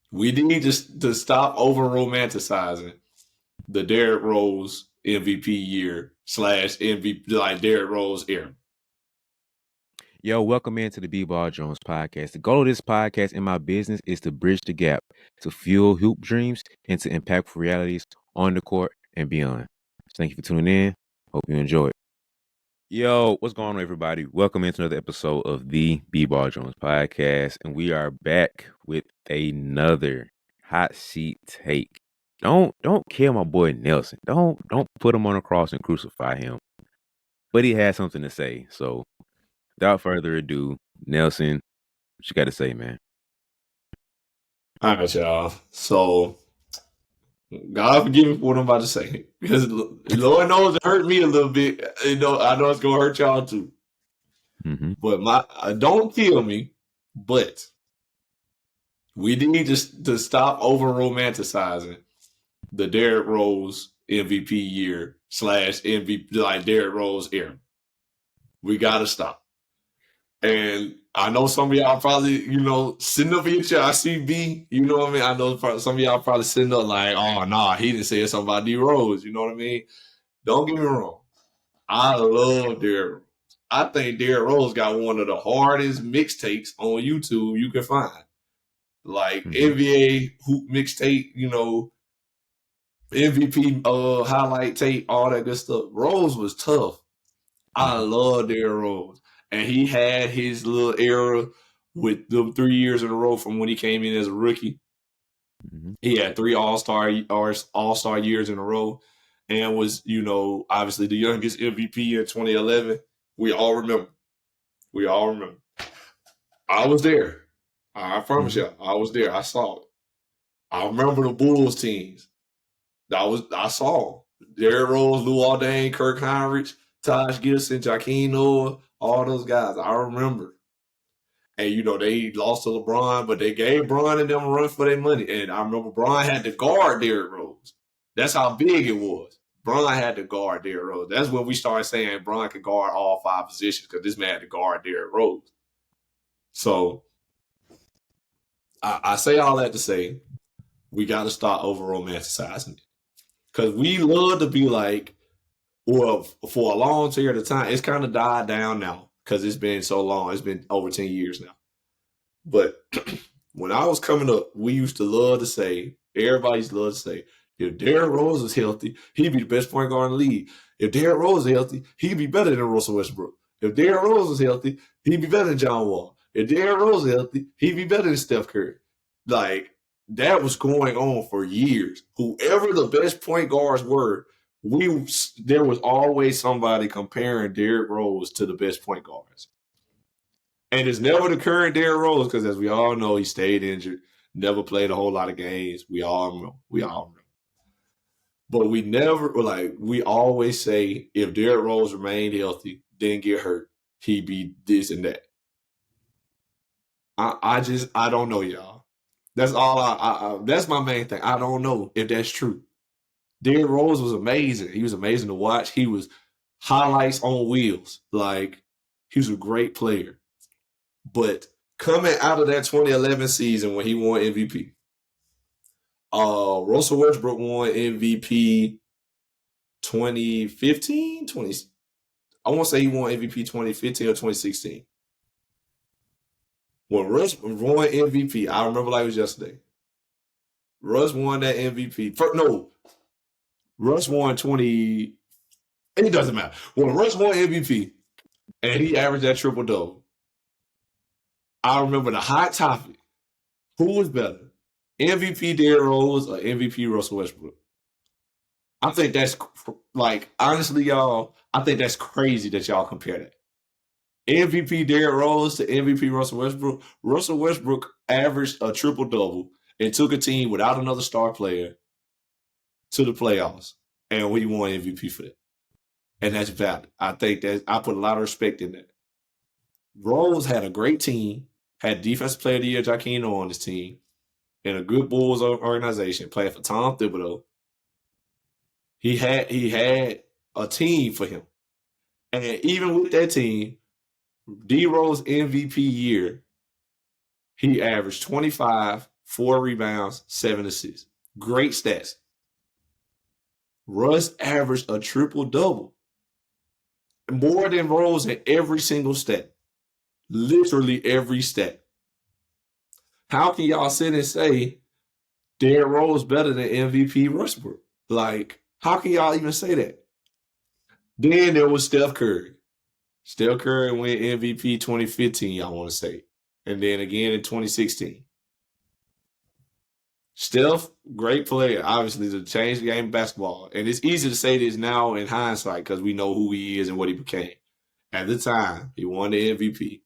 We need to stop over romanticizing the Derrick Rose MVP year / MVP like Derrick Rose era. Yo, welcome into the BeBall Jones podcast. The goal of this podcast in my business is to bridge the gap, to fuel hoop dreams into impactful realities on the court and beyond. So thank you for tuning in. Hope you enjoy it. Yo, what's going on, everybody? Welcome into another episode of the BeBall Jones podcast, and we are back with another hot seat take. Don't kill my boy Nelson. Don't put him on a cross and crucify him. But he has something to say, so without further ado, Nelson, what you got to say, man? All right, y'all. So, God forgive me for what I'm about to say, because Lord knows it hurt me a little bit. I know it's gonna hurt y'all too. Mm-hmm. But don't kill me. But we need to stop over romanticizing the Derrick Rose MVP year / MVP like Derrick Rose era. We gotta stop. And I know some of y'all probably, sitting up in your chair. I see B, you know what I mean? I know some of y'all probably sitting up like, oh, nah, he didn't say something about D Rose. You know what I mean? Don't get me wrong. I love Derrick Rose. I think Derrick Rose got one of the hardest mixtapes on YouTube you can find. Like NBA hoop mixtape, MVP highlight tape, all that good stuff. Rose was tough. I love Derrick Rose. And he had his little era with the 3 years in a row from when he came in as a rookie. He had 3 all-star years in a row and was, obviously the youngest MVP in 2011. We all remember. I was there. I promise you, I was there. I saw it. I remember the Bulls teams. I saw Derrick Rose, Lou Aldain, Kirk Heinrich, Taj Gibson, Jakeem Noah, all those guys. I remember. And, they lost to LeBron, but they gave Bron and them a run for their money. And I remember Bron had to guard Derrick Rose. That's how big it was. Bron had to guard Derrick Rose. That's when we started saying Bron could guard all 5 positions because this man had to guard Derrick Rose. So I say all that to say we got to start over romanticizing it. Because we love to be like, well, for a long period of time, it's kind of died down now because it's been so long. It's been over 10 years now. But when I was coming up, we used to love to say, everybody used to love to say, if Derrick Rose was healthy, he'd be the best point guard in the league. If Derrick Rose was healthy, he'd be better than Russell Westbrook. If Derrick Rose was healthy, he'd be better than John Wall. If Derrick Rose was healthy, he'd be better than Steph Curry. Like, that was going on for years. Whoever the best point guards were, there was always somebody comparing Derrick Rose to the best point guards. And it's never the current Derrick Rose because, as we all know, he stayed injured, never played a whole lot of games. We all know. But we always say if Derrick Rose remained healthy, didn't get hurt, he'd be this and that. I don't know, y'all. That's all that's my main thing. I don't know if that's true. Derrick Rose was amazing. He was amazing to watch. He was highlights on wheels. Like, he was a great player. But coming out of that 2011 season when he won MVP, Russell Westbrook won MVP 2015, I want to say he won MVP 2015 or 2016. When Russ won MVP, I remember like it was yesterday. Russ won that MVP. Russ won 20. It doesn't matter. When Russ won MVP and he averaged that triple-double, I remember the hot topic. Who was better? MVP Derrick Rose or MVP Russell Westbrook? I think that's, like, honestly, y'all, I think that's crazy that y'all compare that. MVP Derrick Rose to MVP Russell Westbrook. Russell Westbrook averaged a triple-double and took a team without another star player to the playoffs, and we won MVP for that. And that's valid. I think that I put a lot of respect in that. Rose had a great team, had Defensive Player of the Year Jakeem Noah on his team, and a good Bulls organization, playing for Tom Thibodeau. He had a team for him. And even with that team, D Rose MVP year, he averaged 25, 4 rebounds, 7 assists. Great stats. Russ averaged a triple-double. More than Rose in every single stat. Literally every stat. How can y'all sit and say Derrick Rose better than MVP Westbrook? Like, how can y'all even say that? Then there was Steph Curry. Steph Curry went MVP 2015, y'all want to say. And then again in 2016. Steph, great player, obviously, to change the game of basketball. And it's easy to say this now in hindsight because we know who he is and what he became. At the time, he won the MVP.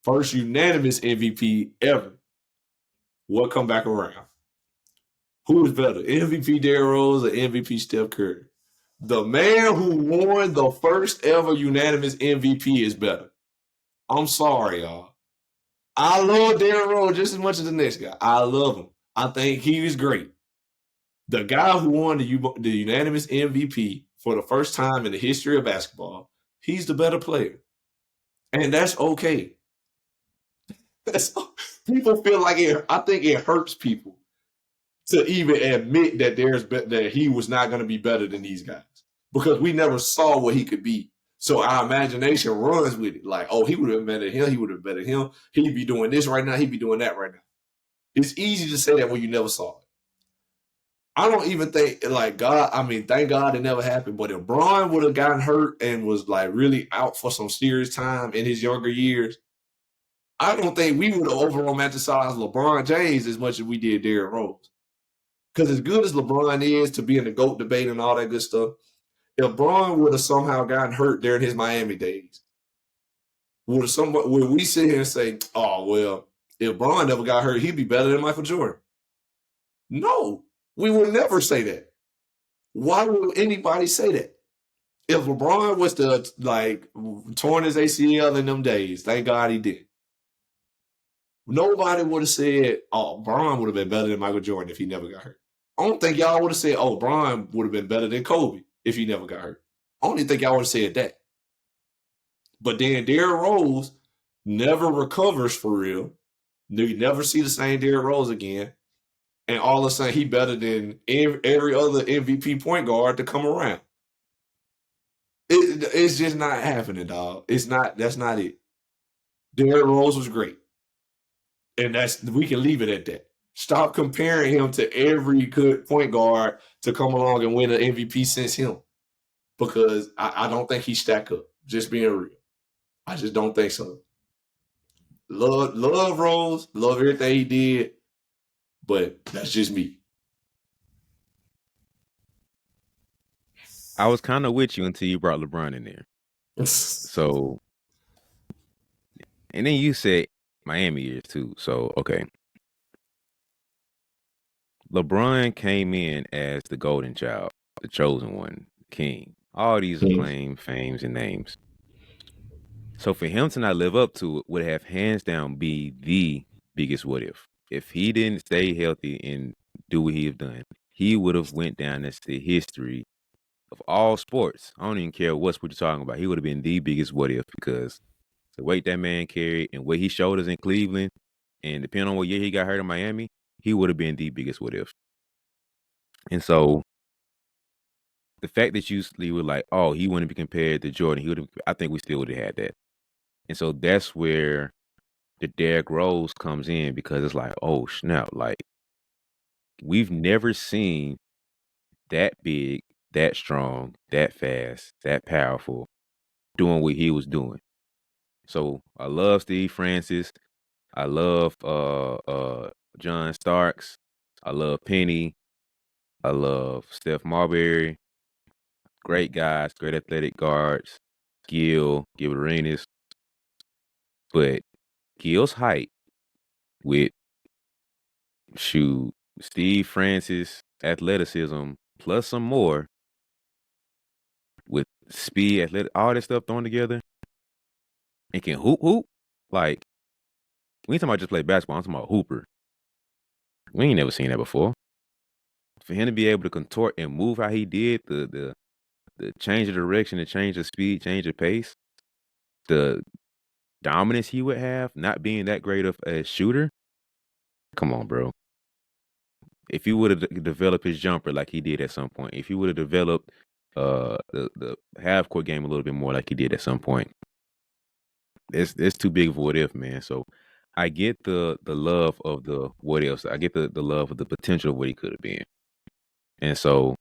First unanimous MVP ever. What come back around? Who is better, MVP Derrick Rose or MVP Steph Curry? The man who won the first ever unanimous MVP is better. I'm sorry, y'all. I love Derrick Rose just as much as the next guy. I love him. I think he is great. The guy who won the unanimous MVP for the first time in the history of basketball, he's the better player. And that's okay. People feel like I think it hurts people to even admit that that he was not going to be better than these guys because we never saw what he could be. So our imagination runs with it. Like, oh, he would have been better than him. He would have been better than him. He'd be doing this right now. He'd be doing that right now. It's easy to say that when you never saw it. I don't even think, like, God, I mean, thank God it never happened. But if Bron would have gotten hurt and was, like, really out for some serious time in his younger years, I don't think we would have over romanticized LeBron James as much as we did Derrick Rose. Because as good as LeBron is to be in the GOAT debate and all that good stuff, if Bron would have somehow gotten hurt during his Miami days, would we sit here and say, oh, well, if Bron never got hurt, he'd be better than Michael Jordan? No, we would never say that. Why would anybody say that? If LeBron was to, like, torn his ACL in them days, thank God he did. Nobody would have said, oh, Bron would have been better than Michael Jordan if he never got hurt. I don't think y'all would have said, oh, Bron would have been better than Kobe if he never got hurt. I don't even think y'all would have said that. But then Derrick Rose never recovers for real. You never see the same Derrick Rose again. And all of a sudden, he better than every other MVP point guard to come around. It's just not happening, dog. That's not it. Derrick Rose was great. And we can leave it at that. Stop comparing him to every good point guard to come along and win an MVP since him. Because I don't think he stack up. Just being real. I just don't think so. Love Rose, love everything he did, but that's just me. I was kind of with you until you brought LeBron in there. So, and then you said Miami years too. So, okay. LeBron came in as the golden child, the chosen one, king. All these acclaimed fames and names. So for him to not live up to it would have hands down be the biggest what if. If he didn't stay healthy and do what he have done, he would have went down as the history of all sports. I don't even care what sport you're talking about. He would have been the biggest what if because the weight that man carried and what he showed us in Cleveland, and depending on what year he got hurt in Miami, he would have been the biggest what if. And so the fact that you were like, oh, he wouldn't be compared to Jordan, he would have. I think we still would have had that. And so that's where the Derrick Rose comes in because it's like, oh snap, like we've never seen that big, that strong, that fast, that powerful, doing what he was doing. So I love Steve Francis. I love John Starks. I love Penny. I love Steph Marbury. Great guys, great athletic guards. Gilbert Arenas. But Gil's height with Steve Francis athleticism plus some more with speed, athletic, all that stuff thrown together and can hoop. Like, we ain't talking about just play basketball, I'm talking about hooper. We ain't never seen that before. For him to be able to contort and move how he did, the change of direction, the change of speed, change of pace, the dominance he would have, not being that great of a shooter, Come on, bro. If he would have developed his jumper like he did at some point, if he would have developed the half court game a little bit more like he did at some point, it's too big of a what if, man. So I get the love of the what ifs. I get the love of the potential of what he could have been. And so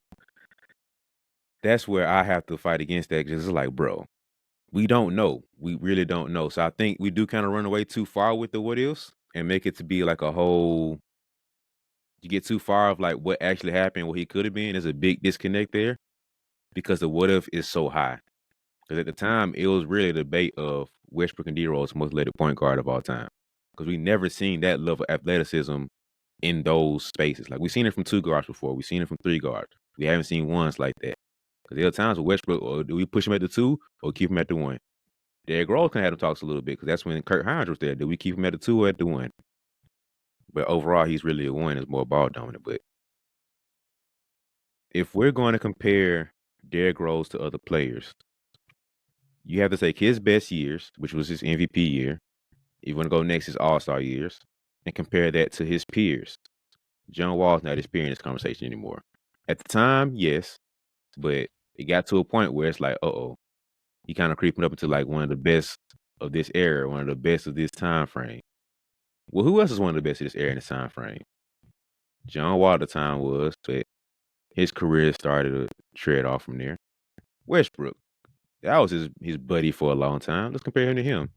that's where I have to fight against that because it's like, bro, we don't know. We really don't know. So I think we do kind of run away too far with the what ifs and make it to be like a whole. You get too far of like what actually happened, what he could have been. There's a big disconnect there because the what if is so high. Because at the time, it was really a debate of Westbrook and D-Rose most rated point guard of all time. Because we never seen that level of athleticism in those spaces. Like we've seen it from 2 guards before. We've seen it from 3 guards. We haven't seen ones like that. Because there are times with Westbrook, or do we push him at the 2 or keep him at the 1? Derrick Rose can have them talks a little bit because that's when Kurt Hines was there. Do we keep him at the 2 or at the 1? But overall, he's really a 1. Is more ball dominant. But if we're going to compare Derrick Rose to other players, you have to take his best years, which was his MVP year. You want to go next his All-Star years and compare that to his peers. John Wall's not experiencing this conversation anymore. At the time, yes, but it got to a point where it's like, he kind of creeping up into like one of the best of this era, one of the best of this time frame. Well, who else is one of the best of this era in this time frame? John Wall at the time was, but his career started to tread off from there. Westbrook, that was his buddy for a long time. Let's compare him to him.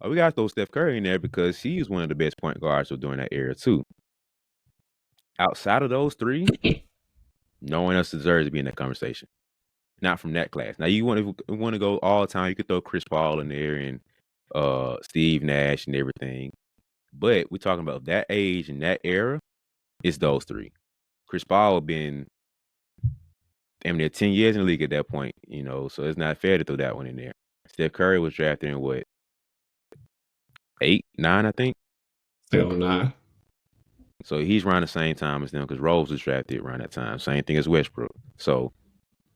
Oh, we got to throw Steph Curry in there because he's one of the best point guards of during that era too. Outside of those 3, no one else deserves to be in that conversation. Not from that class. Now you want to go all time, you could throw Chris Paul in there and Steve Nash and everything. But we're talking about that age and that era, it's those 3. Chris Paul had been damn near 10 years in the league at that point, so it's not fair to throw that one in there. Steph Curry was drafted in what? 8, 9, I think. Still 9. So he's around the same time as them because Rose was drafted around that time. Same thing as Westbrook. So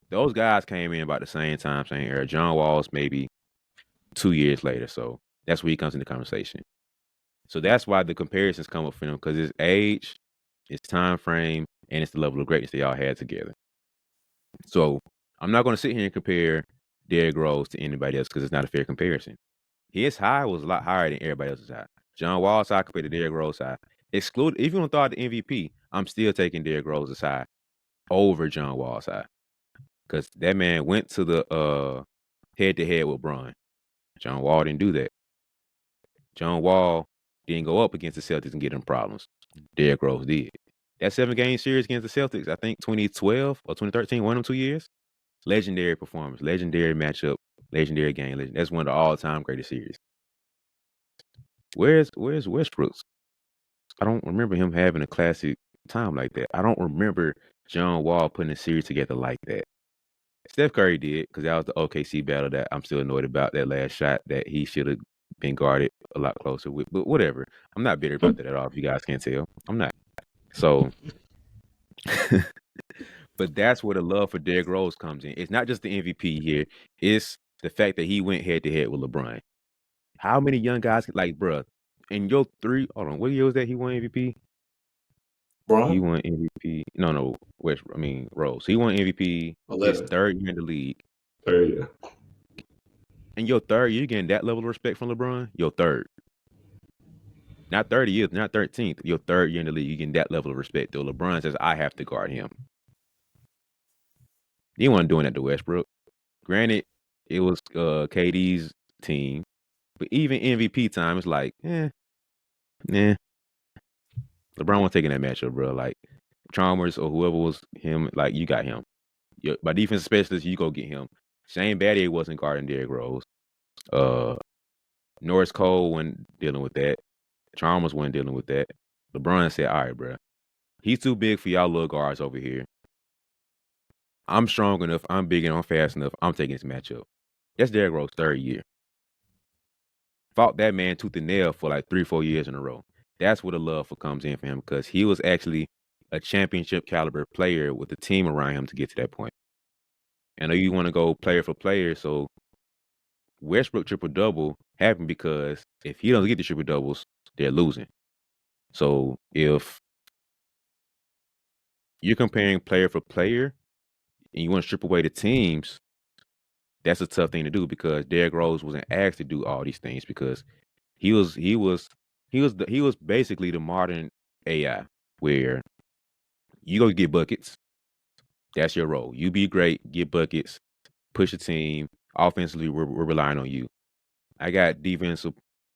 those guys came in about the same time, same era. John Wall's maybe 2 years later. So that's where he comes in the conversation. So that's why the comparisons come up for him because his age, his time frame, and it's the level of greatness they all had together. So I'm not going to sit here and compare Derrick Rose to anybody else because it's not a fair comparison. His high was a lot higher than everybody else's high. John Wall's high compared to Derrick Rose's high. If you want to throw out the MVP, I'm still taking Derrick Rose's high over John Wall's high. Because that man went to the head-to-head with Bron. John Wall didn't do that. John Wall didn't go up against the Celtics and get them problems. Derrick Rose did. That 7-game series against the Celtics, I think 2012 or 2013, one of them 2 years, legendary performance, legendary matchup, legendary game. That's one of the all-time greatest series. Where's Westbrook's? I don't remember him having a classic time like that. I don't remember John Wall putting a series together like that. Steph Curry did because that was the OKC battle that I'm still annoyed about, that last shot that he should have been guarded a lot closer with. But whatever. I'm not bitter about that at all, if you guys can't tell. I'm not. So, but that's where the love for Derrick Rose comes in. It's not just the MVP here. It's the fact that he went head-to-head with LeBron. How many young guys, like, bruh, in your 3, hold on, what year was that he won MVP? Bron? He won MVP. No, Rose. He won MVP 11. his 3rd year in the league. 3rd year. In your 3rd year, you're getting that level of respect from LeBron? Your 3rd. Not 30 years, not 13th. Your 3rd year in the league, you're getting that level of respect. Though LeBron says, I have to guard him. He wasn't doing that to Westbrook. Granted, it was KD's team. But even MVP time, it's like, LeBron wasn't taking that matchup, bro. Like, Chalmers or whoever was him, like, you got him. By defensive specialist, you go get him. Shane Battier wasn't guarding Derrick Rose. Norris Cole wasn't dealing with that. Chalmers wasn't dealing with that. LeBron said, all right, bro. He's too big for y'all little guards over here. I'm strong enough. I'm big and I'm fast enough. I'm taking this matchup. That's Derrick Rose's 3rd year. Fought that man tooth and nail for like 3-4 years in a row. That's where the love for comes in for him because he was actually a championship caliber player with a team around him to get to that point. I know you want to go player for player, so Westbrook triple-double happened because if he doesn't get the triple-doubles, they're losing. So if you're comparing player for player and you want to strip away the teams, that's a tough thing to do because Derrick Rose wasn't asked to do all these things because he was basically the modern AI where you go get buckets. That's your role. You be great, get buckets, push a team. Offensively, we're relying on you. I got defensive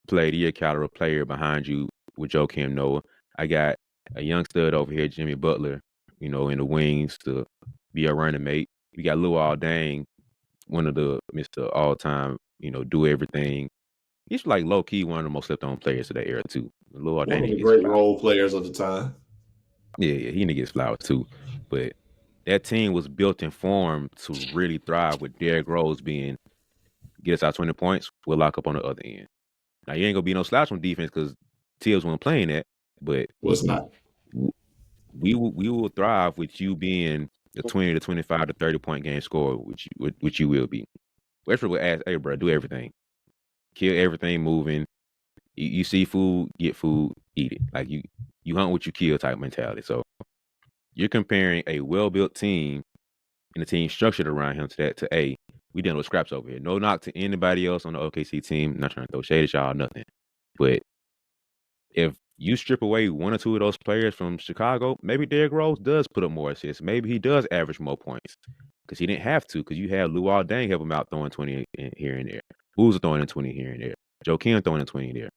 play the year caliber player behind you with Joakim Noah. I got a young stud over here, Jimmy Butler, in the wings to be a running mate. We got Luol Deng, one of the Mr. All Time, do everything. He's like low key one of the most slept on players of that era too. Luol One of Deng the gets great flowers. role players of the time. Yeah, he gets flowers too. But that team was built and formed to really thrive with Derrick Rose being get us our 20 points, we'll lock up on the other end. Now you ain't gonna be no slouch on defense because Tibbs wasn't playing that, but Was not. w- we will thrive with you being the 20 to 25 to 30 point game scorer, which you will be. Westbrook will ask, "Hey, bro, do everything, kill everything moving. You see food, get food, eat it. Like you hunt what you kill type mentality." So you're comparing a well built team and the team structured around him to we dealing with scraps over here. No knock to anybody else on the OKC team. I'm not trying to throw shade at y'all, nothing. But if you strip away one or two of those players from Chicago, maybe Derrick Rose does put up more assists. Maybe he does average more points because he didn't have to because you had Luol Deng help him out throwing 20 here and there. Who's throwing in 20 here and there. Joe Kim throwing in 20 there.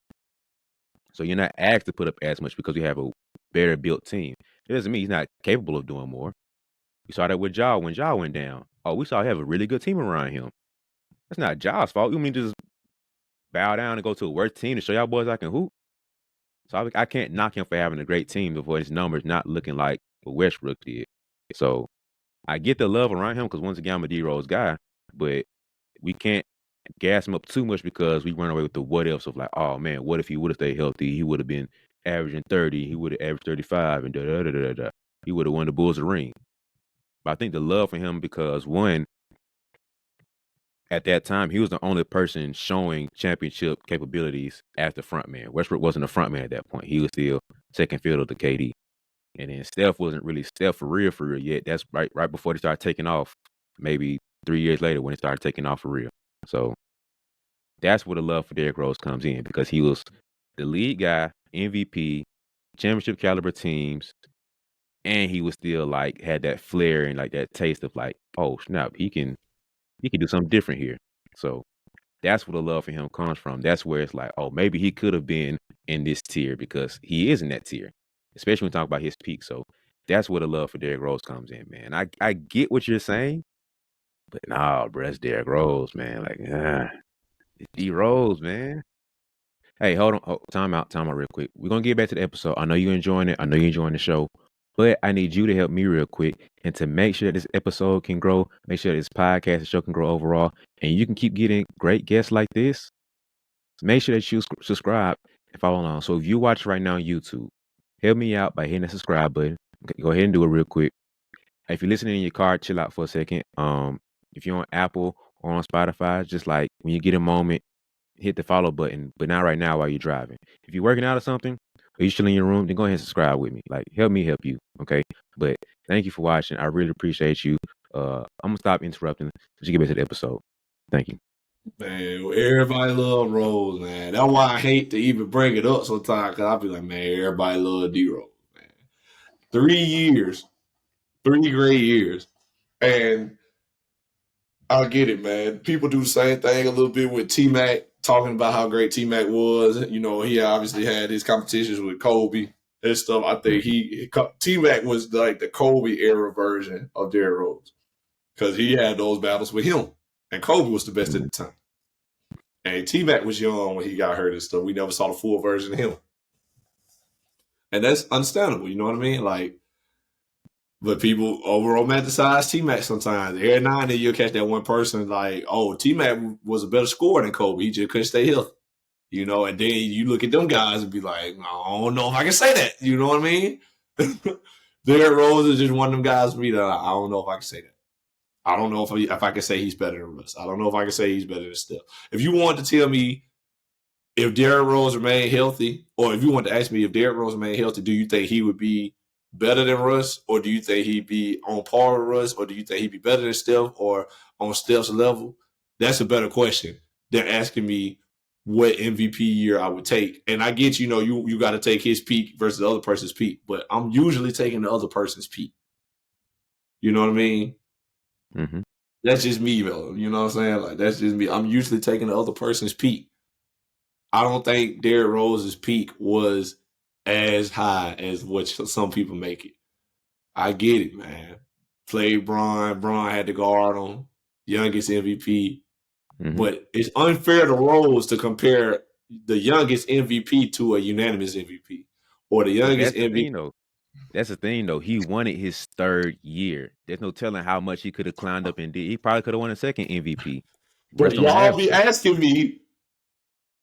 So you're not asked to put up as much because you have a better built team. It doesn't mean he's not capable of doing more. We saw that with Ja when Ja went down. Oh, we saw he have a really good team around him. That's not Ja's fault. You mean just bow down and go to a worse team to show y'all boys I can hoop? So I can't knock him for having a great team before his numbers not looking like what Westbrook did. So I get the love around him because once again I'm a D Rose guy, but we can't gas him up too much because we run away with the what ifs of like, oh man, what if he would have stayed healthy? He would have been averaging 30, he would have averaged 35 and da da da da da. He would have won the Bulls a ring. But I think the love for him because one, at that time, he was the only person showing championship capabilities as the front man. Westbrook wasn't a front man at that point. He was still second fiddle to KD. And then Steph wasn't really Steph for real yet. That's right before they started taking off, maybe 3 years later when they started taking off for real. So that's where the love for Derrick Rose comes in because he was the lead guy, MVP, championship caliber teams, and he was still like had that flair and like that taste of like, oh snap, he can do something different here. So that's where the love for him comes from. That's where it's like, oh, maybe he could have been in this tier because he is in that tier, especially when we talk about his peak. So that's where the love for Derrick Rose comes in, man. I get what you're saying, but nah, bro, it's Derrick Rose, man. Like, it's D Rose, man. Hey, hold on. Time out real quick. We're gonna get back to the episode. I know you're enjoying it. I know you're enjoying the show. But I need you to help me real quick and to make sure that this episode can grow, make sure this podcast, the show can grow overall, and you can keep getting great guests like this. Make sure that you subscribe and follow along. So if you watch right now on YouTube, help me out by hitting the subscribe button. Go ahead and do it real quick. If you're listening in your car, chill out for a second. If you're on Apple or on Spotify, just like when you get a moment, hit the follow button, but not right now while you're driving. If you're working out or something, or you're chilling in your room, then go ahead and subscribe with me. Like, help me help you, okay? But thank you for watching. I really appreciate you. I'm gonna stop interrupting so you get back to the episode. Thank you. Man, everybody love Rose, man. That's why I hate to even bring it up sometimes, because I be like, man, everybody love D Rose, man. 3 years, 3 great years. And I get it, man. People do the same thing a little bit with T Mac, talking about how great T Mac was. You know, he obviously had his competitions with Kobe and stuff. I think T Mac was like the Kobe era version of Derrick Rose because he had those battles with him, and Kobe was the best at the time. And T Mac was young when he got hurt and stuff. We never saw the full version of him, and that's understandable. You know what I mean? Like, but people over romanticize T Mac sometimes. Every now and then you'll catch that one person like, oh, T Mac was a better scorer than Kobe. He just couldn't stay healthy. You know, and then you look at them guys and be like, I don't know if I can say that. You know what I mean? Derrick Rose is just one of them guys for me that I don't know if I can say that. I don't know if I can say he's better than Russ. I don't know if I can say he's better than Steph. If you want to tell me if Derrick Rose remained healthy, or if you want to ask me if Derrick Rose remained healthy, do you think he would be better than Russ, or do you think he'd be on par with Russ, or do you think he'd be better than Steph, or on Steph's level? That's a better question than asking me what MVP year I would take. And I get, you got to take his peak versus the other person's peak, but I'm usually taking the other person's peak. You know what I mean? Mm-hmm. That's just me, though. You know what I'm saying? Like, that's just me. I'm usually taking the other person's peak. I don't think Derrick Rose's peak was as high as what some people make it. I get it, man. Played Bron. Bron had to guard him. Youngest MVP. Mm-hmm. But it's unfair to Rose to compare the youngest MVP to a unanimous MVP. Or the But youngest that's the MVP. thing, though. That's the thing, though. He won it his third year. There's no telling how much he could have climbed up and did. He probably could have won a second MVP. Russ But don't y'all have be one. asking me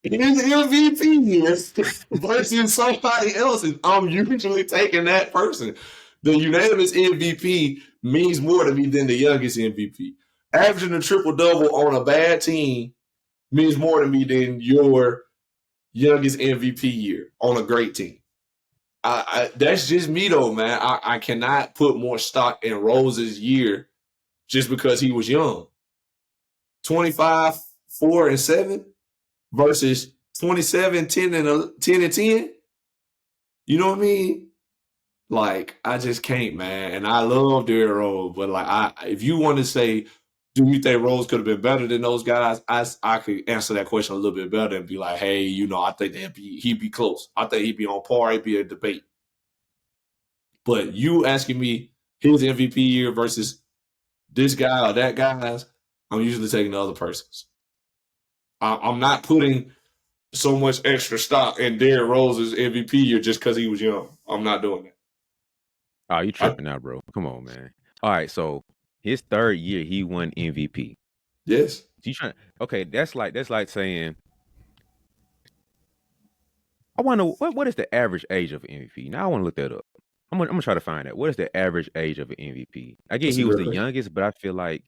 his MVP years versus somebody else's. I'm usually taking that person. The unanimous MVP means more to me than the youngest MVP. Averaging a triple double on a bad team means more to me than your youngest MVP year on a great team. That's just me though, man. I cannot put more stock in Rose's year just because he was young. 25, 4, and 7 versus 27, 10, and 10 and 10. You know what I mean? Like, I just can't, man. And I love Derrick Rose, but like, if you want to say, do you think Rose could have been better than those guys? I could answer that question a little bit better and be like, hey, I think he'd be close. I think he'd be on par. It'd be a debate. But you asking me his MVP year versus this guy or that guy's, I'm usually taking the other person's. I'm not putting so much extra stock in Derrick Rose's MVP year just because he was young. I'm not doing that. Oh, you tripping now, bro. Come on, man. All right, so his third year, he won MVP. Yes. So you trying? Okay, that's like saying, I wonder what is the average age of an MVP. Now I want to look that up. I'm gonna try to find that. What is the average age of an MVP? I get That's a he was good the question. youngest, but I feel like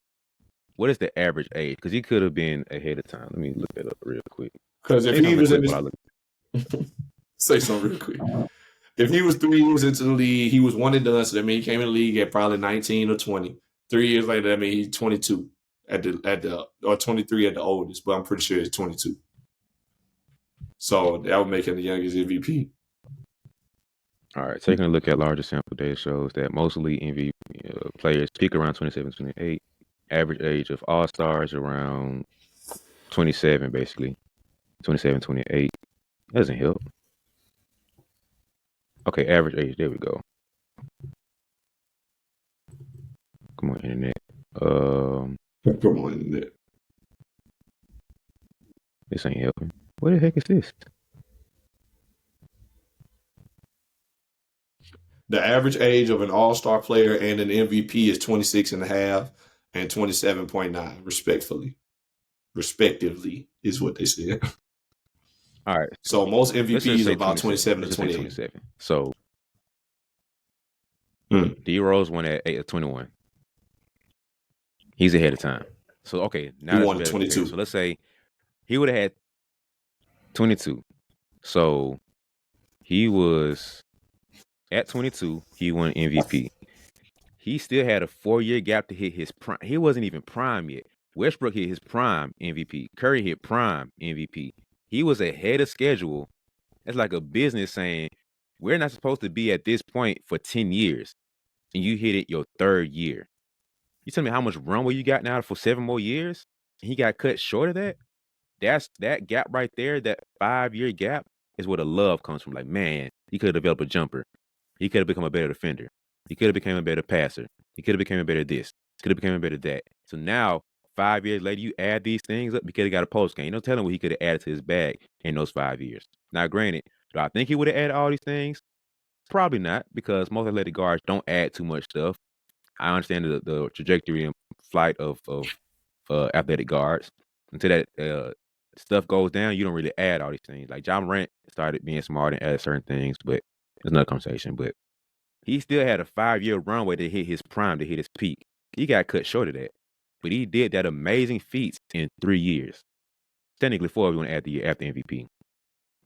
what is the average age? Because he could have been ahead of time. Let me look that up real quick. Because if Say he something real was in quick while I this, look. say something real quick. If he was 3 years into the league, he was one and done. So that means he came in the league at probably 19 or 20. 3 years later, that means he's 22 or 23 at the oldest. But I'm pretty sure it's 22. So that would make him the youngest MVP. All right, taking a look at larger sample data shows that most elite MVP players peak around 27, 28. Average age of all stars around 27, basically. 27, 28. Doesn't help. Okay, average age. There we go. Come on, internet. Come on, internet. This ain't helping. What the heck is this? The average age of an all-star player and an MVP is 26 and a half and 27.9, respectively, is what they said. All right, So most let's just MVPs are say about 27. 27 Let's to just say 28. 27. So Mm. D Rose won at 21. He's ahead of time. So okay, He now that's a won at better comparison. 22. So let's say he would have had 22. So he was at 22. He won MVP. He still had a 4-year gap to hit his prime. He wasn't even prime yet. Westbrook hit his prime MVP. Curry hit prime MVP. He was ahead of schedule. That's like a business saying, we're not supposed to be at this point for 10 years. And you hit it your third year. You tell me how much runway you got now for 7 more years? And he got cut short of that? That's that gap right there, that 5-year gap, is where the love comes from. Like, man, he could have developed a jumper. He could have become a better defender. He could have become a better passer. He could have become a better this. Could have become a better that. So now, 5 years later, you add these things up because he got a post game. You don't tell him what he could have added to his bag in those 5 years. Now, granted, do I think he would have added all these things? Probably not, because most athletic guards don't add too much stuff. I understand the trajectory and flight of athletic guards. Until that stuff goes down, you don't really add all these things. Like John Morant started being smart and added certain things, but it's another conversation. But he still had a 5-year runway to hit his prime, to hit his peak. He got cut short of that. But he did that amazing feats in 3 years. Technically 4 if you want to add the year after MVP.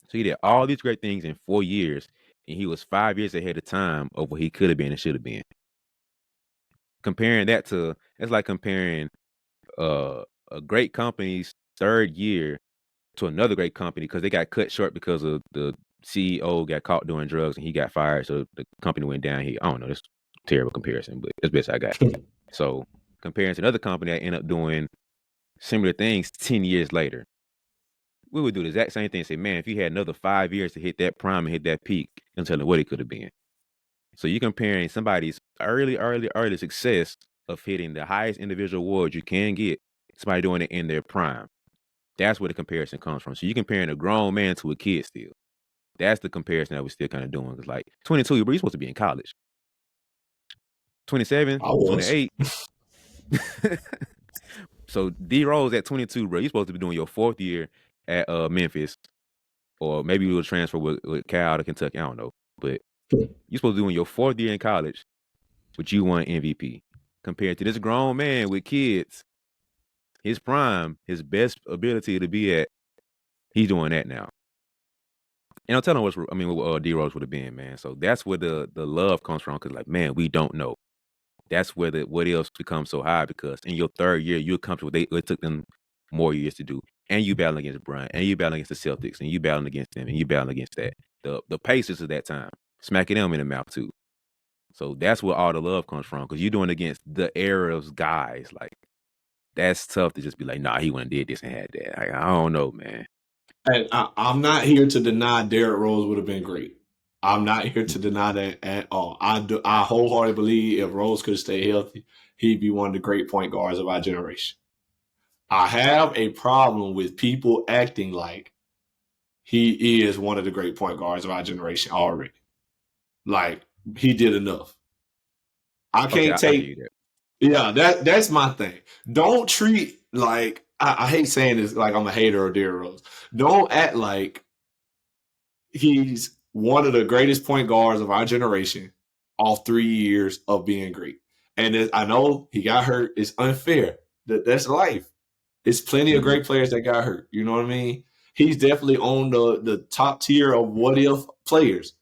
So he did all these great things in 4 years, and he was 5 years ahead of time of what he could have been and should have been. Comparing that to, it's like comparing a great company's third year to another great company because they got cut short because of the CEO got caught doing drugs and he got fired, so the company went down. I don't know, that's a terrible comparison, but it's best I got. So comparing to another company that ended up doing similar things 10 years later, we would do the exact same thing and say, man, if he had another 5 years to hit that prime and hit that peak, and tell him what it could have been. So you're comparing somebody's early success of hitting the highest individual award you can get, somebody doing it in their prime. That's where the comparison comes from. So you're comparing a grown man to a kid still. That's the comparison that we're still kind of doing. It's like 22, bro, you're supposed to be in college. 27, I was. 28. So D Rose at 22, bro, you're supposed to be doing your 4th year at Memphis, or maybe you will transfer with Cal to Kentucky. I don't know, but you're supposed to be doing your 4th year in college, but you won MVP. Compared to this grown man with kids, his prime, his best ability to be at, he's doing that now. And I'm telling what D Rose would have been, man. So that's where the love comes from, because like, man, we don't know. That's where the what else becomes so high, because in your 3rd year, you're comfortable. It took them more years to do, and you battling against Bryant, and you battling against the Celtics, and you battling against them, and you battling against that the Pacers of that time, smacking them in the mouth too. So that's where all the love comes from, because you're doing against the era's guys. Like, that's tough to just be like, nah, he wouldn't did this and had that. Like, I don't know, man. And I'm not here to deny Derrick Rose would have been great. I'm not here to deny that at all. I wholeheartedly believe if Rose could stay healthy, he'd be one of the great point guards of our generation. I have a problem with people acting like he is one of the great point guards of our generation already. Like, he did enough. I Okay, can't I hear take. you there. Yeah, that's my thing. Don't treat like I hate saying this like I'm a hater of Derrick Rose. Don't act like he's one of the greatest point guards of our generation off 3 years of being great. And I know he got hurt. It's unfair. That's life. There's plenty of great players that got hurt. You know what I mean? He's definitely on the top tier of what if players.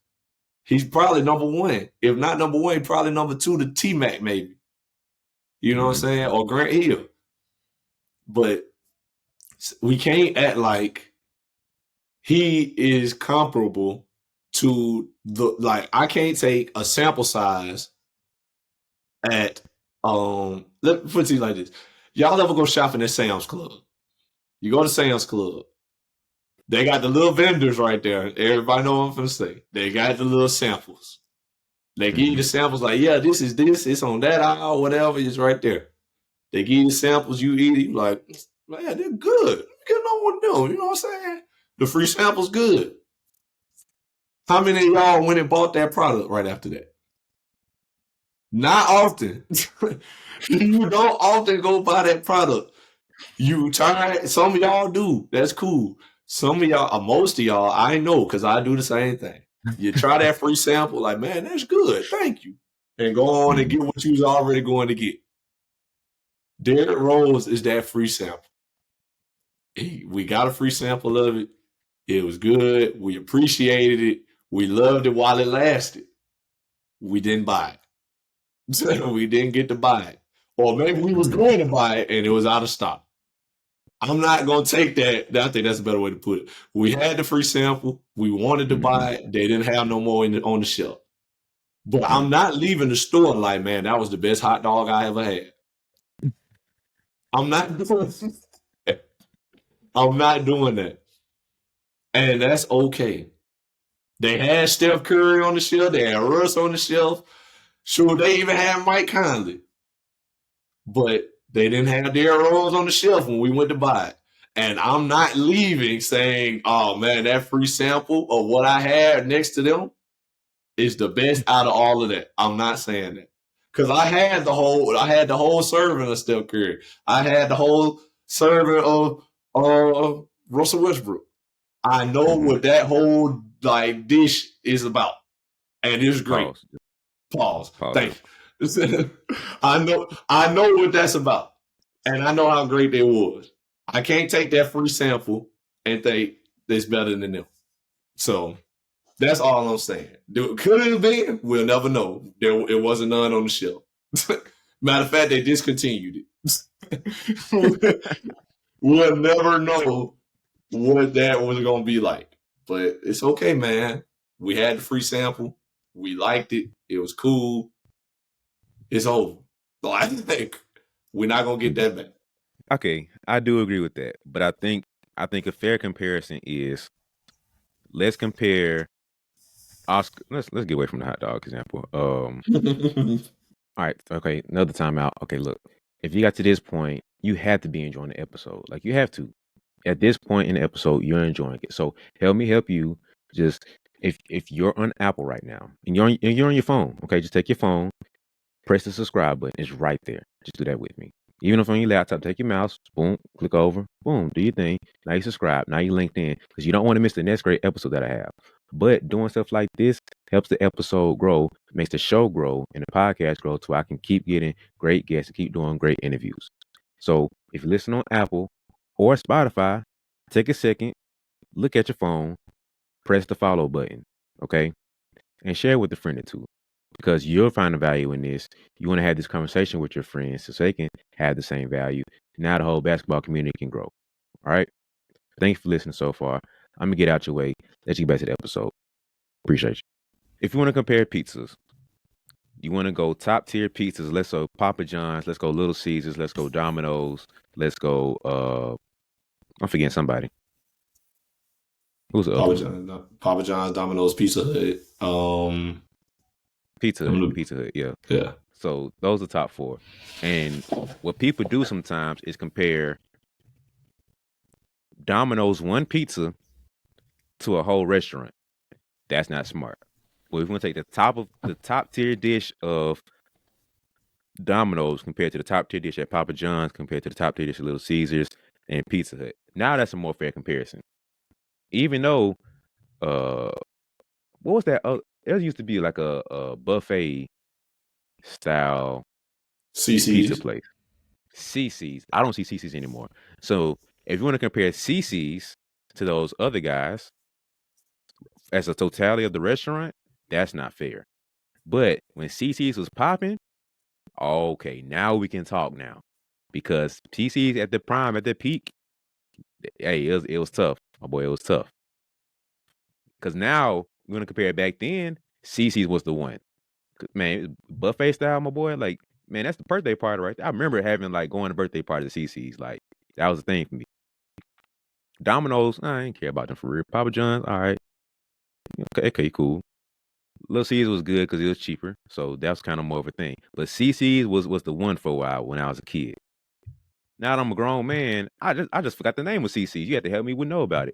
He's probably number one. If not number one, probably number two to T Mac, maybe. You know what I'm saying? Or Grant Hill. But we can't act like he is comparable to I can't take a sample size at let me put it like this. Y'all ever go shopping at Sam's Club? You go to Sam's Club. They got the little vendors right there. Everybody know what I'm gonna say. They got the little samples. They give you the samples like, yeah, this is this, it's on that aisle, whatever, it's right there. They give you the samples, you eat it, like, man, they're good. Get on with them, you know what I'm saying? The free sample's good. How many of y'all went and bought that product right after that? Not often. You don't often go buy that product. You try, some of y'all do. That's cool. Some of y'all, most of y'all, I know because I do the same thing. You try that free sample, like, man, that's good. Thank you. And go on and get what you was already going to get. Derrick Rose is that free sample. We got a free sample of it. It was good. We appreciated it. We loved it while it lasted. We didn't buy it. We didn't get to buy it. Or maybe we was going to buy it and it was out of stock. I'm not going to take that. I think that's a better way to put it. We had the free sample. We wanted to buy it. They didn't have no more on the shelf. But I'm not leaving the store like, man, that was the best hot dog I ever had. I'm not doing that. I'm not doing that. And that's okay. They had Steph Curry on the shelf. They had Russ on the shelf. Sure, they even had Mike Conley. But they didn't have Derrick Rose on the shelf when we went to buy it. And I'm not leaving saying, oh, man, that free sample of what I had next to them is the best out of all of that. I'm not saying that. Because I had the whole serving of Steph Curry. I had the whole serving of Russell Westbrook. I know what that whole dish is about. And it's great. Pause. Thank you. I know what that's about. And I know how great they was. I can't take that free sample and think it's better than them. So that's all I'm saying. Could it have been? We'll never know. It wasn't none on the shelf. Matter of fact, they discontinued it. We'll never know what that was going to be like. But it's okay, man. We had the free sample. We liked it. It was cool. It's over. So I think we're not going to get that back. Okay, I do agree with that, but I think a fair comparison is let's compare Oscar. Let's get away from the hot dog example. All right, okay, another time out. Okay, look, if you got to this point, you have to be enjoying the episode. Like you have to. At this point in the episode, you're enjoying it. So help me help you. Just if you're on Apple right now and you're on your phone, okay, just take your phone, press the subscribe button. It's right there. Just do that with me. Even if on your laptop, take your mouse, boom, click over, boom, do your thing. Now you subscribe. Now you linked in because you don't want to miss the next great episode that I have. But doing stuff like this helps the episode grow, makes the show grow, and the podcast grow so I can keep getting great guests and keep doing great interviews. So if you listen on Apple or Spotify, take a second, look at your phone, press the follow button, okay? And share with a friend or two because you'll find a value in this. You want to have this conversation with your friends so they can have the same value. Now the whole basketball community can grow. All right. Thanks for listening so far. I'm gonna get out your way. Let's get back to the episode. Appreciate you. If you want to compare pizzas, you want to go top tier pizzas. Let's go Papa John's. Let's go Little Caesars. Let's go Domino's. Let's go. I'm forgetting somebody. Who's the other one? Papa John's, Domino's, Pizza Hut. Pizza Hut. Yeah. Yeah. So those are top four. And what people do sometimes is compare Domino's one pizza to a whole restaurant. That's not smart. Well, if we want to take the top tier dish of Domino's compared to the top tier dish at Papa John's compared to the top tier dish at Little Caesars and Pizza Hut. Now that's a more fair comparison. Even though, what was that? There used to be like a buffet style pizza place. CC's. I don't see CC's anymore. So if you want to compare CC's to those other guys as a totality of the restaurant, that's not fair. But when CC's was popping, okay, now we can talk now. Because CC's at the prime, at the peak, hey, it was tough. My boy, it was tough. Because now we're gonna compare it back then, CC's was the one. Man, buffet style, my boy, like, man, that's the birthday party right there. I remember having like going to birthday parties at CC's. Like, that was the thing for me. Domino's, I ain't care about them for real. Papa John's, all right. Okay, cool. Little Caesars was good because it was cheaper, so that's kind of more of a thing. But CC's was the one for a while when I was a kid. Now that I'm a grown man, I just forgot the name of CC's. You had to help me know about it.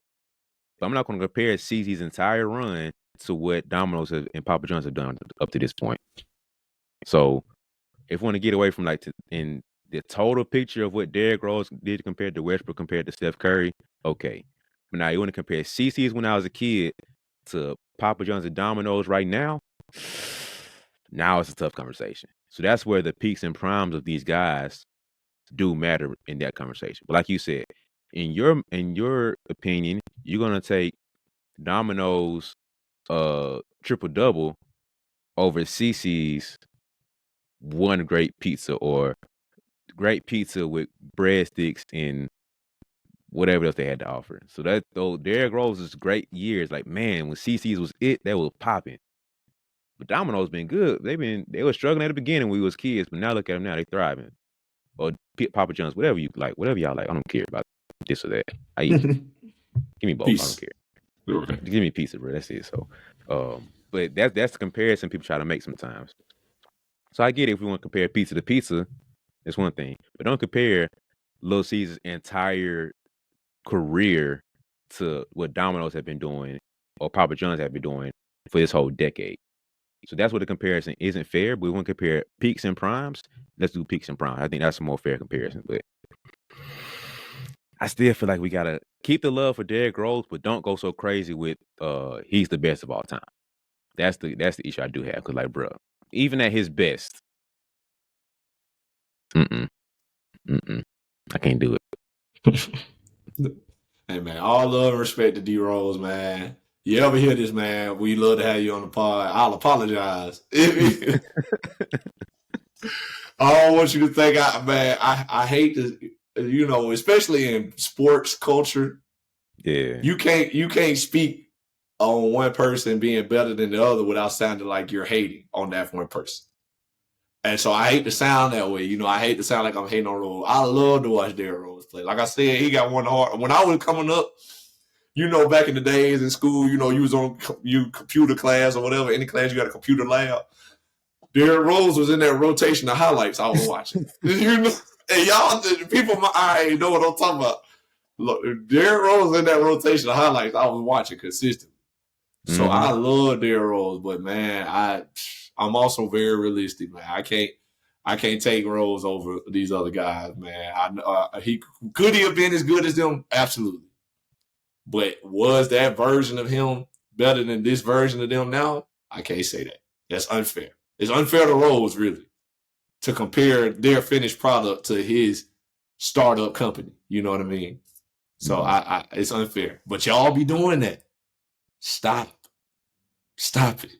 But I'm not going to compare CC's entire run to what Domino's and Papa John's have done up to this point. So if we want to get away from in the total picture of what Derrick Rose did compared to Westbrook compared to Steph Curry, okay. But now you want to compare CC's when I was a kid to Papa John's and Domino's right now, now it's a tough conversation. So that's where the peaks and primes of these guys do matter in that conversation. But like you said, in your opinion, you're gonna take Domino's triple double over CC's one great pizza or great pizza with breadsticks and whatever else they had to offer. So that though Derrick Rose's great years, like man, when CC's was it, that was popping. But Domino's been good. They were struggling at the beginning when we was kids, but now look at them now, they thriving. Or Papa John's, whatever you like, whatever y'all like. I don't care about this or that. I eat. Give me both. Peace. I don't care. Right. Give me pizza, bro. That's it. So, but that's the comparison people try to make sometimes. So I get it if we want to compare pizza to pizza, it's one thing. But don't compare Little Caesar's entire career to what Domino's have been doing or Papa John's have been doing for this whole decade. So that's what the comparison isn't fair. But we want to compare peaks and primes. Let's do peaks and primes. I think that's a more fair comparison. But I still feel like we gotta keep the love for Derrick Rose, but don't go so crazy with he's the best of all time. That's the issue I do have. Cause like, bro, even at his best, I can't do it. Hey man, all love and respect to D Rose, man. You ever hear this, man? We love to have you on the pod. I'll apologize. I don't want you to think I hate to, especially in sports culture. Yeah. You can't speak on one person being better than the other without sounding like you're hating on that one person. And so I hate to sound that way. I hate to sound like I'm hating on Rose. I love to watch Derrick Rose play. Like I said, he got one heart. When I was coming up, back in the days in school, you was on computer class or whatever, any class you got a computer lab. Derrick Rose was in that rotation of highlights I was watching. And y'all, people my eye know what I'm talking about. Look, Derrick Rose was in that rotation of highlights I was watching consistently. So I love Derrick Rose, but man, I'm also very realistic, man. I can't take Rose over these other guys, man. Could he have been as good as them? Absolutely. But was that version of him better than this version of them now? I can't say that. That's unfair. It's unfair to Rose, really, to compare their finished product to his startup company. You know what I mean? So it's unfair. But y'all be doing that. Stop it.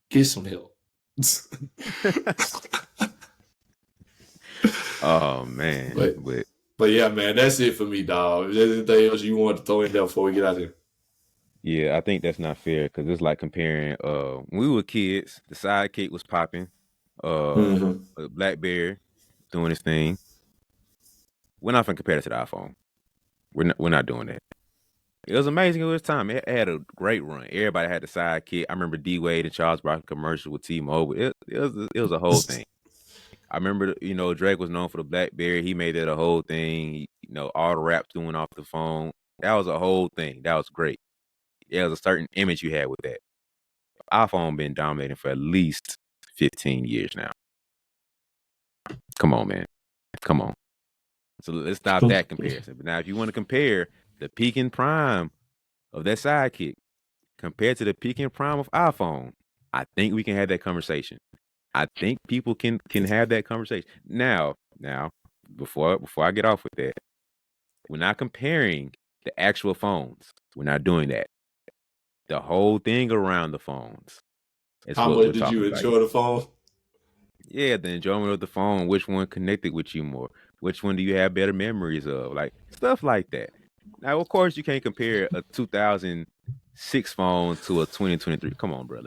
Get some help. Oh man. But yeah, man, that's it for me, dog. Is there anything else you want to throw in there before we get out of here? Yeah, I think that's not fair because it's like comparing. When we were kids, the sidekick was popping. BlackBerry doing his thing. We're not gonna compare it to the iPhone. We're not doing that. It was amazing at this time. It had a great run. Everybody had the sidekick. I remember D Wade and Charles Barkley commercial with T-Mobile. It was a whole thing. I remember, Drake was known for the BlackBerry. He made it a whole thing. All the raps doing off the phone. That was a whole thing. That was great. There was a certain image you had with that. iPhone been dominating for at least 15 years now. Come on, man. Come on. So let's stop that comparison. But now, if you want to compare the peak and prime of that sidekick compared to the peak and prime of iPhone, I think we can have that conversation. I think people can have that conversation. Now, before I get off with that, we're not comparing the actual phones. We're not doing that. The whole thing around the phones. How much did you enjoy the phone? Yeah, the enjoyment of the phone. Which one connected with you more? Which one do you have better memories of? Like stuff like that. Now, of course, you can't compare a 2006 phone to a 2023. Come on, bro.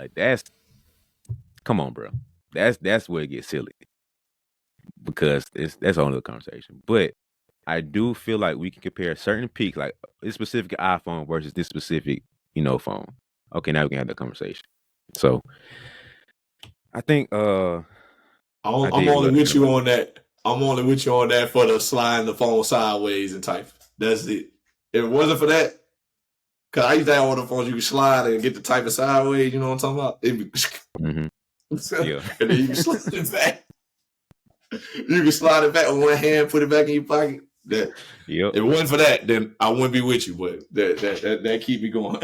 Come on, bro. That's where it gets silly because that's a whole other conversation. But I do feel like we can compare certain peaks, like this specific iPhone versus this specific, phone. Okay, now we can have that conversation. So I think I'm only with you on that. I'm only with you on that for the sliding the phone sideways and type. That's it. If it wasn't for that, because I used to have one of the phones you can slide and get the typing sideways. You know what I'm talking about? It'd be yeah. And then you can slide it back. You can slide it back with one hand, put it back in your pocket. If it wasn't for that, then I wouldn't be with you. But that keep me going.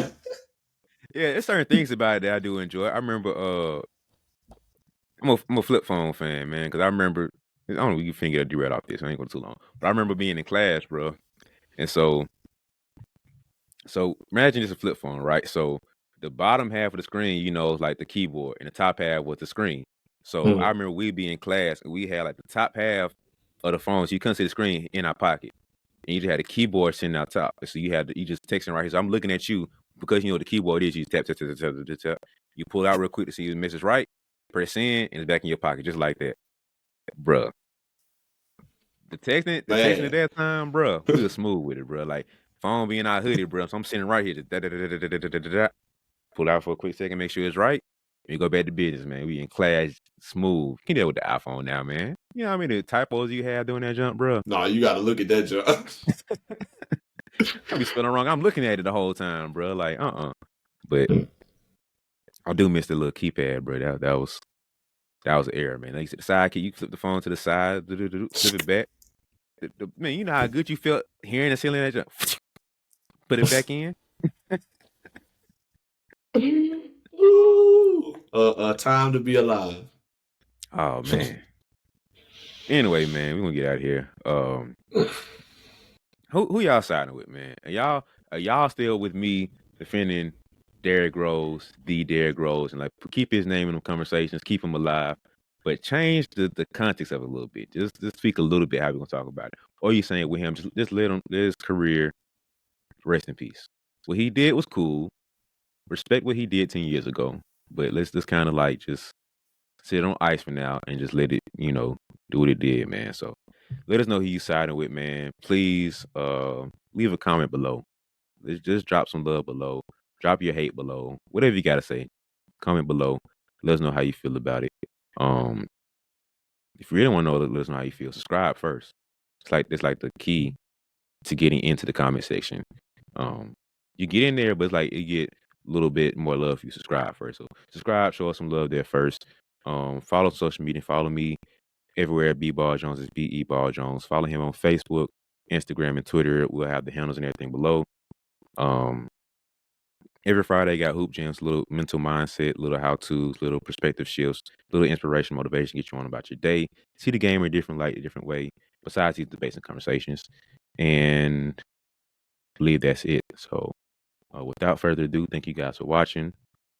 Yeah, there's certain things about it that I do enjoy. I remember, I'm a flip phone fan, man, because I remember. I don't know if you can get a derail off this. I ain't going too long, but I remember being in class, bro, and so imagine it's a flip phone, right? So the bottom half of the screen, is like the keyboard, and the top half was the screen. So I remember we be in class and we had like the top half of the phone, so you couldn't see the screen in our pocket, and you just had a keyboard sitting out top. So you just texting right here. So I'm looking at you because the keyboard is you tap. You pull it out real quick to see the message right, press in, and it's back in your pocket just like that, bruh. The texting at that time, bruh, we was smooth with it, bruh. Like phone being our hoodie, bruh. So I'm sitting right here, pull out for a quick second, make sure it's right. And you go back to business, man. We in class, smooth. You can deal with the iPhone now, man. You know how many typos you have doing that jump, bruh? No, you got to look at that jump. I be spelling wrong. I'm looking at it the whole time, bruh. Like, But I do miss the little keypad, bruh. That was an error, man. Like you said, the sidekick, you flip the phone to the side, flip it back. Man, you know how good you felt hearing the ceiling that jump. Put it back in. Ooh, a time to be alive. Oh man. Anyway, man, we're gonna get out of here. Who y'all siding with, man? Are y'all still with me defending Derrick Rose, the Derrick Rose, and like keep his name in the conversations, keep him alive, but change the context of it a little bit. Just speak a little bit how we're gonna talk about it. Or you saying with him, just let his career rest in peace. What he did was cool. Respect what he did 10 years ago, but let's just kind of like just sit on ice for now and just let it, do what it did, man. So let us know who you siding with, man. Please leave a comment below. Let's just drop some love below. Drop your hate below. Whatever you gotta say. Comment below. Let us know how you feel about it. Um, if you really want to know, let us know how you feel. Subscribe first. It's like the key to getting into the comment section. You get in there, but it's like you get a little bit more love if you subscribe first. So subscribe, show us some love there first. Follow social media. Follow me everywhere. BeBall Jones is BeBall Jones. Follow him on Facebook, Instagram, and Twitter. We'll have the handles and everything below. Every Friday, got hoop gems, little mental mindset, little how-tos, little perspective shifts, little inspiration, motivation, get you on about your day. See the game in a different light, a different way. Besides these debates and conversations, and I believe that's it. So, without further ado, thank you guys for watching.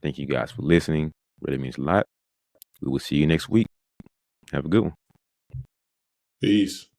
Thank you guys for listening. Really means a lot. We will see you next week. Have a good one. Peace.